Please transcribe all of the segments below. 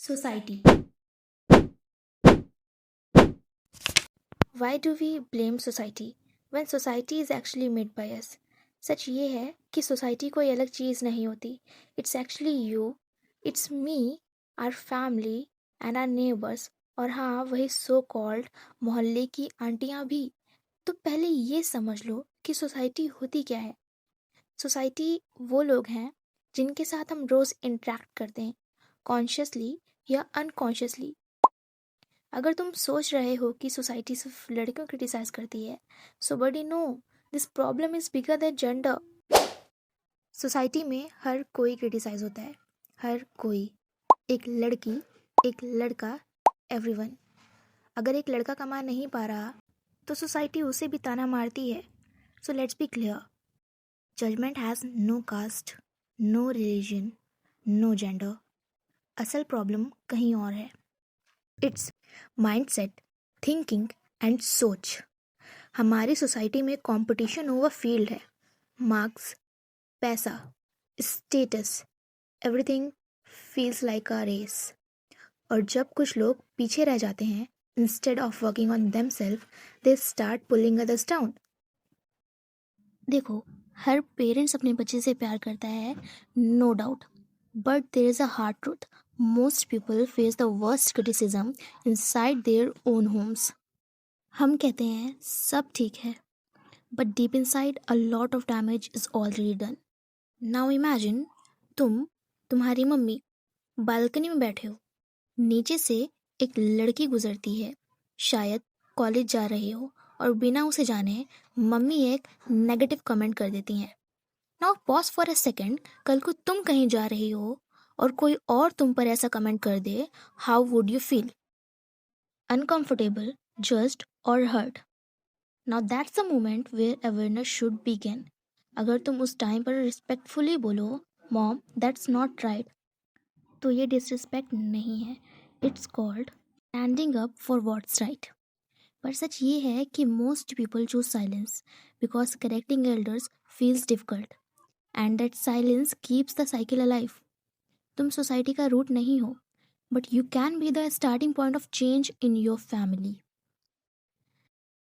Society. Why do we blame society when society is actually made by us? सच ये है कि society कोई अलग चीज़ नहीं होती. It's actually you, it's me, our family and our neighbours, और हाँ, वही सो कॉल्ड मोहल्ले की आंटियाँ भी. तो पहले ये समझ लो कि सोसाइटी होती क्या है. सोसाइटी वो लोग हैं जिनके साथ हम रोज़ इंटरेक्ट करते हैं, कॉन्शियसली या अनकॉन्शियसली. अगर तुम सोच रहे हो कि सोसाइटी सिर्फ लड़कियों क्रिटिसाइज करती है, so buddy no, this problem is bigger than gender. Society में हर कोई क्रिटिसाइज होता है, हर कोई. एक लड़की, एक लड़का, एवरीवन. अगर एक लड़का कमा नहीं पा रहा तो सोसाइटी उसे भी ताना मारती है. So let's be clear, judgement has no caste, no religion, no gender. असल प्रॉब्लम कहीं और है. इट्स माइंडसेट, थिंकिंग एंड सोच. हमारी सोसाइटी में कंपटीशन ओवर फील्ड है. मार्क्स, पैसा, status, everything feels like a race. और जब कुछ लोग पीछे रह जाते हैं, instead of working on themselves, they start pulling others down. देखो, हर पेरेंट्स अपने बच्चे से प्यार करता है, no doubt. But there is a hard truth. Most people face the worst criticism inside their own homes. हम कहते हैं सब ठीक है, but deep inside a lot of damage is already done. Now imagine, तुम्हारी मम्मी बालकनी में बैठे हो. नीचे से एक लड़की गुजरती है, शायद कॉलेज जा रही हो, और बिना उसे जाने मम्मी एक नेगेटिव कमेंट कर देती हैं. Now pause for a second. कल को तुम कहीं जा रही हो और कोई और तुम पर ऐसा कमेंट कर दे, how would you feel? Uncomfortable, just और hurt? Now that's the moment where awareness should begin. अगर तुम उस टाइम पर रिस्पेक्टफुली बोलो, मॉम दैट्स नॉट राइट, तो ये डिसरिस्पेक्ट नहीं है. It's called standing up for what's right. पर सच ये है कि most people choose silence because correcting elders feels difficult, and that silence keeps the cycle alive. तुम सोसाइटी का रूट नहीं हो, but you can be the starting point of change in your family.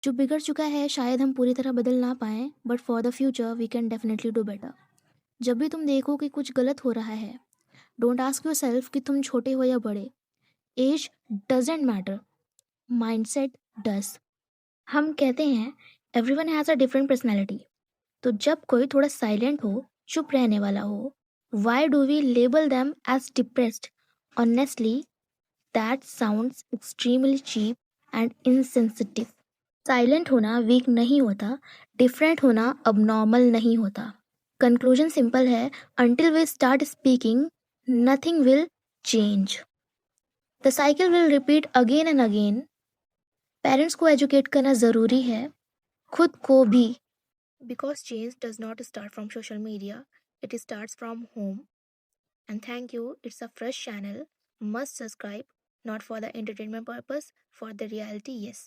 जो बिगड़ चुका है शायद हम पूरी तरह बदल ना पाएं, but for the future we can definitely do better. जब भी तुम देखो कि कुछ गलत हो रहा है, डोंट आस्क योर सेल्फ कि तुम छोटे हो या बड़े. Age doesn't matter, mindset does. हम कहते हैं everyone has a different personality. तो जब कोई थोड़ा साइलेंट हो, चुप रहने वाला हो, why do we label them as depressed? Honestly, that sounds extremely cheap and insensitive. Silent होना वीक नहीं होता, डिफरेंट होना अबनॉर्मल नहीं होता. कंक्लूजन सिंपल है, until we start speaking, nothing will change. The cycle will repeat again and again. Parents को educate करना ज़रूरी है, खुद को भी. Because change does not start from social media, it starts from home. And thank you, it's a fresh channel. Must subscribe, not for the entertainment purpose, for the reality, yes.